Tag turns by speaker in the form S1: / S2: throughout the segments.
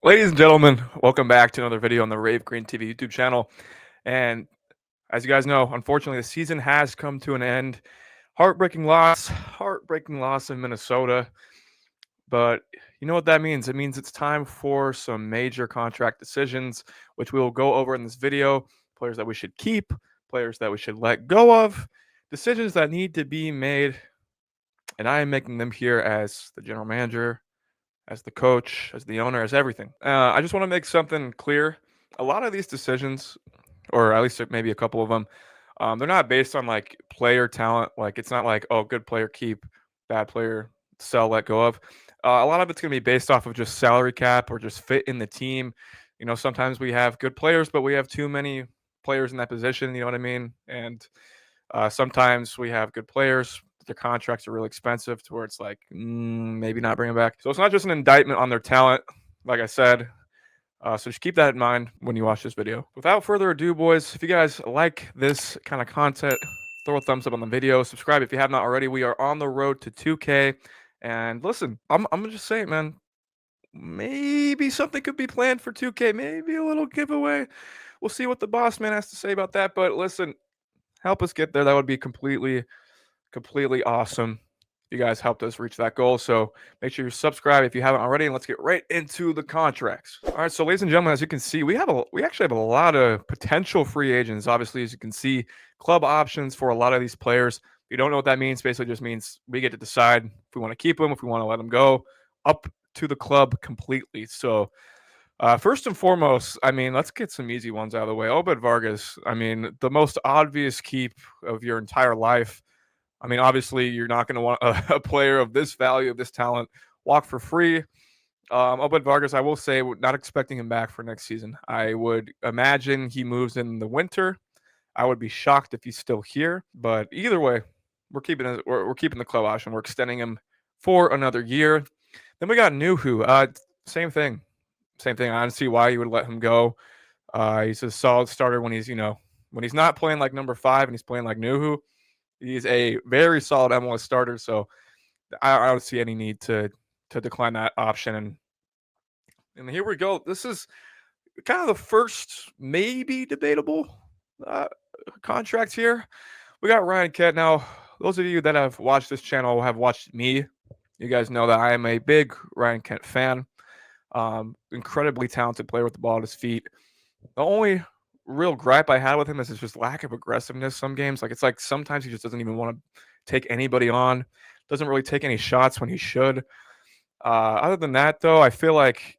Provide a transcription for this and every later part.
S1: Ladies and gentlemen, welcome back to another video on the Rave Green TV YouTube channel. And as you guys know, unfortunately, the season has come to an end. Heartbreaking loss in Minnesota. But you know what that means? It means it's time for some major contract decisions, which we will go over in this video. Players that we should keep, players that we should let go of, decisions that need to be made. And I am making them here as the general manager, as the coach, as the owner, as everything. I just want to make something clear. A lot of these decisions, or at least maybe a couple of them, they're not based on like player talent. Like it's not like, oh, good player keep, bad player sell, let go of. A lot of it's going to be based off of just salary cap or just fit in the team. You know, sometimes we have good players, but we have too many players in that position. You know what I mean? And sometimes we have good players. Their contracts are really expensive to where it's like maybe not bring them back. So it's not just an indictment on their talent, like I said. So just keep that in mind when you watch this video. Without further ado, boys, if you guys like this kind of content, throw a thumbs up on the video. Subscribe if you have not already. We are on the road to 2K. And listen, I'm gonna just say it, man. Maybe something could be planned for 2K. Maybe a little giveaway. We'll see what the boss man has to say about that. But listen, help us get there. That would be completely awesome. You guys helped us reach that goal. So make sure you subscribe if you haven't already, and let's get right into the contracts. All right, so ladies and gentlemen, as you can see, we actually have a lot of potential free agents. Obviously, as you can see, club options for a lot of these players. If you don't know what that means, basically just means we get to decide if we want to keep them, if we want to let them go, up to the club completely. So first and foremost, I mean, let's get some easy ones out of the way. Obed Vargas, I mean, the most obvious keep of your entire life. I mean, obviously, you're not going to want a player of this value, of this talent, walk for free. Obed Vargas, I will say, not expecting him back for next season. I would imagine he moves in the winter. I would be shocked if he's still here. But either way, we're keeping the club option. We're extending him for another year. Then we got Nuhu. Same thing. Same thing. I don't see why you would let him go. He's a solid starter when when he's not playing like number 5 and he's playing like Nuhu. He's a very solid MLS starter, so I don't see any need to decline that option. And here we go. This is kind of the first maybe debatable uh, contract here. We got Ryan Kent. Now, those of you that have watched this channel have watched me. You guys know that I am a big Ryan Kent fan. Incredibly talented player with the ball at his feet. The only real gripe I had with him is his just lack of aggressiveness some games. Like, it's like sometimes he just doesn't even want to take anybody on, doesn't really take any shots when he should. Other than that, though, I feel like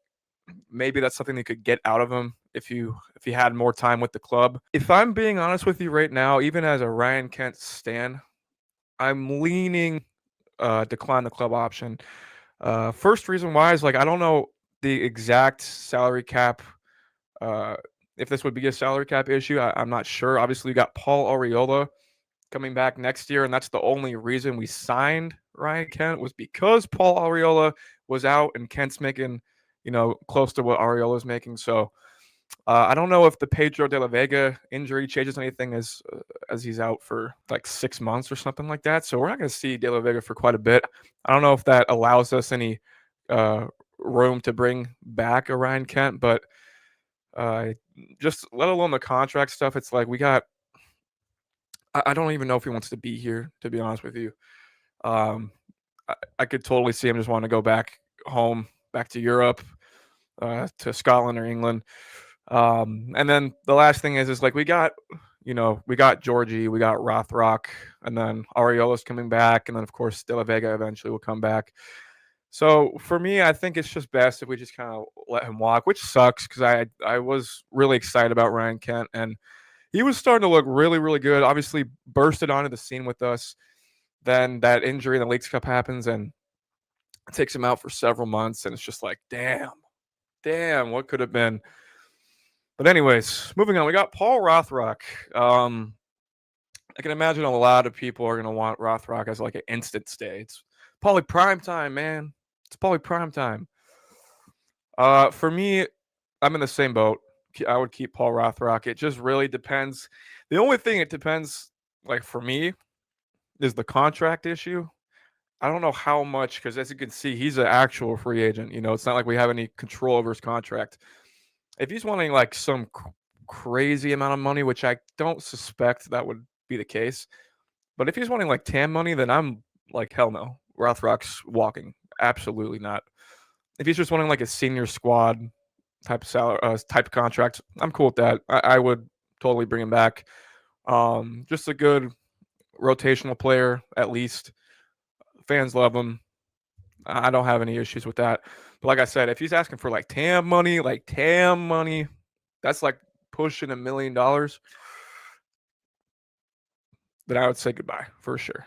S1: maybe that's something you could get out of him if he had more time with the club. If I'm being honest with you right now, even as a Ryan Kent stan, I'm leaning decline the club option. First reason why is like I don't know the exact salary cap. Uh, if this would be a salary cap issue, I'm not sure. Obviously, you got Paul Arriola coming back next year, and that's the only reason we signed Ryan Kent was because Paul Arriola was out and Kent's making, close to what Arriola's making. So I don't know if the Pedro de la Vega injury changes anything as he's out for like 6 months or something like that. So we're not going to see de la Vega for quite a bit. I don't know if that allows us any uh, room to bring back a Ryan Kent, but just let alone the contract stuff, it's like we got. I don't even know if he wants to be here, to be honest with you. Um, I could totally see him just wanting to go back home, back to Europe, to Scotland or England. And then the last thing is like we got Georgie, we got Rothrock, and then Ariola's coming back, and then of course De La Vega eventually will come back. So for me, I think it's just best if we just kind of let him walk, which sucks because I was really excited about Ryan Kent and he was starting to look really good. Obviously, bursted onto the scene with us. Then that injury in the Leagues Cup happens and it takes him out for several months, and it's just like, damn, what could have been? But anyways, moving on, we got Paul Rothrock. I can imagine a lot of people are gonna want Rothrock as like an instant stay. It's probably prime time, man. It's probably prime time. For me, I'm in the same boat. I would keep Paul Rothrock. It just really depends. The only thing it depends, like for me, is the contract issue. I don't know how much, because as you can see, he's an actual free agent. It's not like we have any control over his contract. If he's wanting like some crazy amount of money, which I don't suspect that would be the case, but if he's wanting like TAM money, then I'm like, hell no. Rothrock's walking. Absolutely not. If he's just wanting like a senior squad type of salary, type of contract, I'm cool with that. I would totally bring him back. Just a good rotational player, at least. Fans love him. I don't have any issues with that. But like I said, if he's asking for like TAM money, that's like pushing $1 million, then I would say goodbye for sure.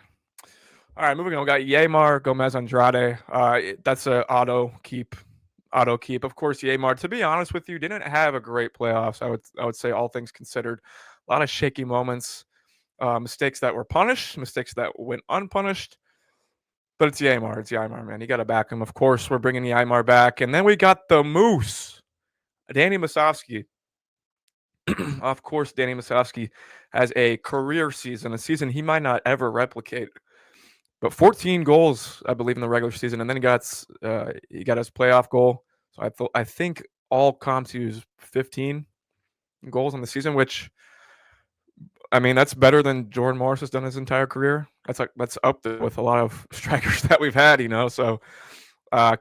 S1: All right, moving on. We got Yamar Gomez Andrade. That's a auto keep. Auto keep. Of course, Yamar, to be honest with you, didn't have a great playoffs. I would say, all things considered. A lot of shaky moments, mistakes that were punished, mistakes that went unpunished. But it's Yamar. It's Yamar, man. You got to back him. Of course, we're bringing Yamar back. And then we got the Moose, Danny Musovsky. Of course, Danny Musovsky has a career season, a season he might not ever replicate. But 14 goals, I believe, in the regular season, and then he got his playoff goal. So I think all comps he was 15 goals in the season, which, I mean, that's better than Jordan Morris has done his entire career. That's up there with a lot of strikers that we've had, So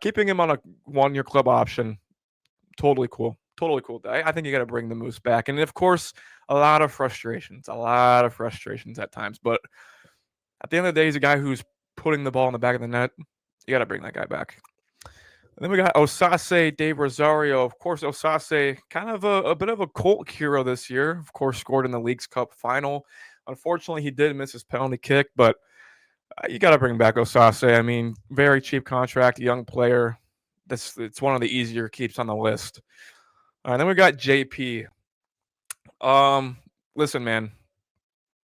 S1: keeping him on a 1-year club option, totally cool. Totally cool. I think you got to bring the Moose back. And of course, a lot of frustrations at times. But at the end of the day, he's a guy who's putting the ball in the back of the net. You got to bring that guy back. And then we got Osase Dave Rosario. Of course, Osase, kind of a bit of a cult hero this year. Of course, scored in the Leagues Cup final. Unfortunately, he did miss his penalty kick, but you got to bring back Osase. I mean, very cheap contract, young player. It's one of the easier keeps on the list. All right, then we got JP. Listen, man,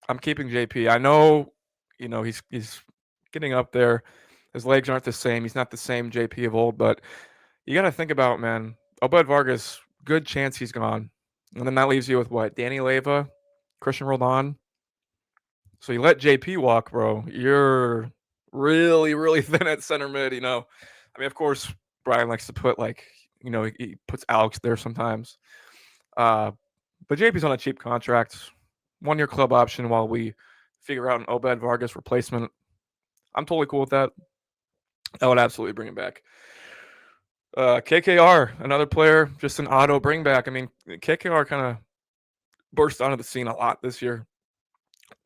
S1: I'm keeping JP. I know, he's getting up there. His legs aren't the same. He's not the same JP of old, but you got to think about, man, Obed Vargas, good chance he's gone. And then that leaves you with what? Danny Leyva, Christian Roldan. So you let JP walk, bro. You're really, really thin at center mid, I mean, of course, Brian likes to put he puts Alex there sometimes. But JP's on a cheap contract, 1-year club option while we figure out an Obed Vargas replacement. I'm totally cool with that. I would absolutely bring him back. KKR, another player, just an auto bring back. I mean, KKR kind of burst onto the scene a lot this year.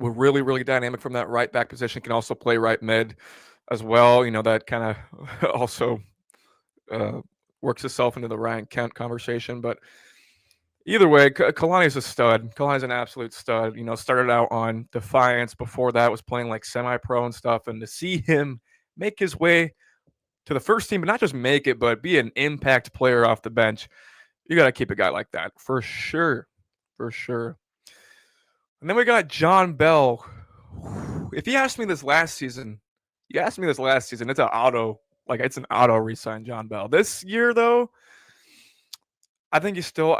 S1: We're really, really dynamic from that right back position. Can also play right mid as well. That kind of also works itself into the Ryan Kent conversation. But either way, Kalani's a stud. Kalani's an absolute stud. Started out on Defiance. Before that, was playing like semi-pro and stuff. And to see him make his way to the first team, but not just make it, but be an impact player off the bench, you got to keep a guy like that for sure. For sure. And then we got John Bell. If you asked me this last season, it's an auto. It's an auto resign John Bell. This year, though, I think you still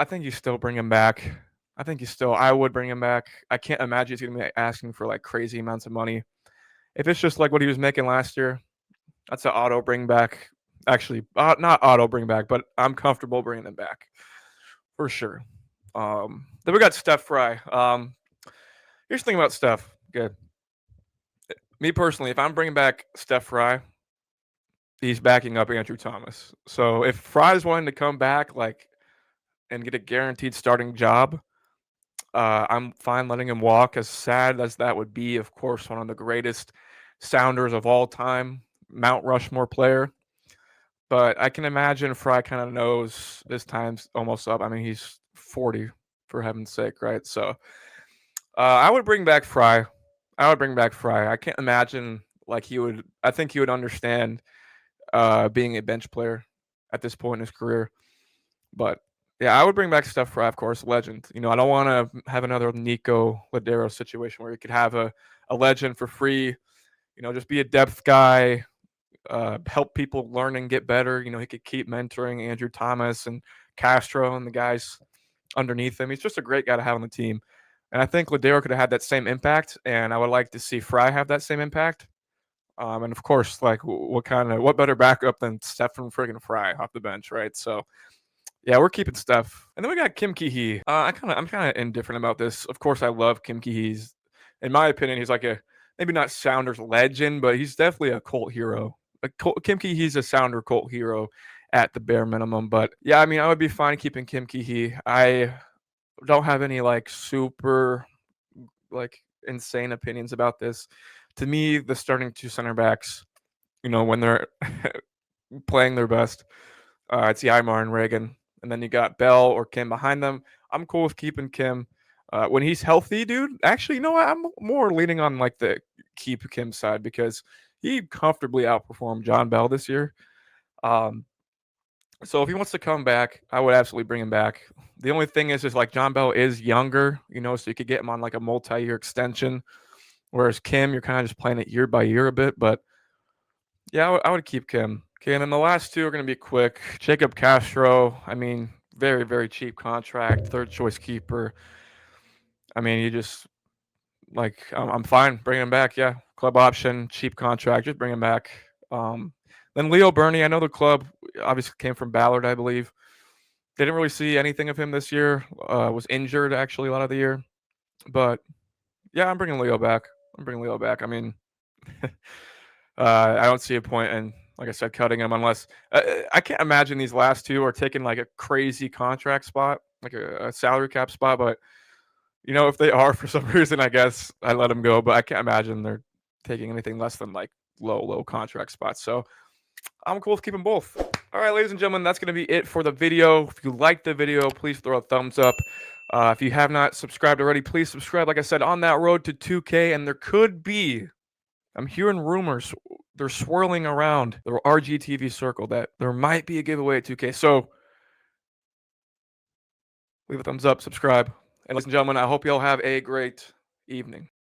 S1: bring him back. I would bring him back. I can't imagine he's going to be asking for like crazy amounts of money. If it's just like what he was making last year, that's an auto bring back. Actually, not auto bring back, but I'm comfortable bringing him back for sure. Then we got Steph Fry. Here's the thing about Steph. Good. Me personally, if I'm bringing back Steph Fry, he's backing up Andrew Thomas. So if Fry's wanting to come back, and get a guaranteed starting job, I'm fine letting him walk. As sad as that would be, of course, one of the greatest Sounders of all time, Mount Rushmore player. But I can imagine Fry kind of knows this time's almost up. I mean, he's 40, for heaven's sake, right? So I would bring back Fry. I can't imagine I think he would understand being a bench player at this point in his career. But yeah, I would bring back Steph Fry, of course, legend. I don't want to have another Nico Ladero situation where you could have a legend for free, just be a depth guy, help people learn and get better. He could keep mentoring Andrew Thomas and Castro and the guys underneath him. He's just a great guy to have on the team. And I think Ladero could have had that same impact, and I would like to see Fry have that same impact. And of course, like what better backup than Stephen friggin' Fry off the bench, right? So yeah, we're keeping Steph. And then we got Kim Ki-hee. I'm kind of indifferent about this. Of course, I love Kim Ki-hee's. In my opinion, he's like a maybe not Sounders legend, but he's definitely a cult hero. Kim Ki-hee's a Sounder cult hero at the bare minimum. But yeah, I mean, I would be fine keeping Kim Ki-hee. I don't have any like super like insane opinions about this. To me, the starting two center backs, when they're playing their best, it's Ymar and Reagan, and then you got Bell or Kim behind them. I'm cool with keeping Kim. When he's healthy, dude, actually, you know what? I'm more leaning on like the keep Kim side because he comfortably outperformed John Bell this year. Um, so if he wants to come back, I would absolutely bring him back. The only thing is like John Bell is younger, so you could get him on like a multi-year extension. Whereas Kim, you're kind of just playing it year by year a bit. But yeah, I would keep Kim. Okay, and then the last two are going to be quick. Jacob Castro, I mean, very, very cheap contract, third choice keeper. I mean, you just like I'm fine bringing him back. Yeah, club option, cheap contract, just bring him back. Then Leo Burney, I know the club obviously came from Ballard, I believe. Didn't really see anything of him this year. Was injured actually a lot of the year, but yeah, I'm bringing Leo back. I mean, I don't see a point in, like I said, cutting him unless I can't imagine these last two are taking like a crazy contract spot, like a salary cap spot. But if they are for some reason, I guess I let them go. But I can't imagine they're taking anything less than like low contract spots. So I'm cool with keeping both. All right, ladies and gentlemen, that's going to be it for the video. If you liked the video, please throw a thumbs up. If you have not subscribed already, please subscribe. Like I said, on that road to 2K, and there could be, I'm hearing rumors, they're swirling around the RGTV circle that there might be a giveaway at 2K. So leave a thumbs up, subscribe. And ladies and gentlemen, I hope you all have a great evening.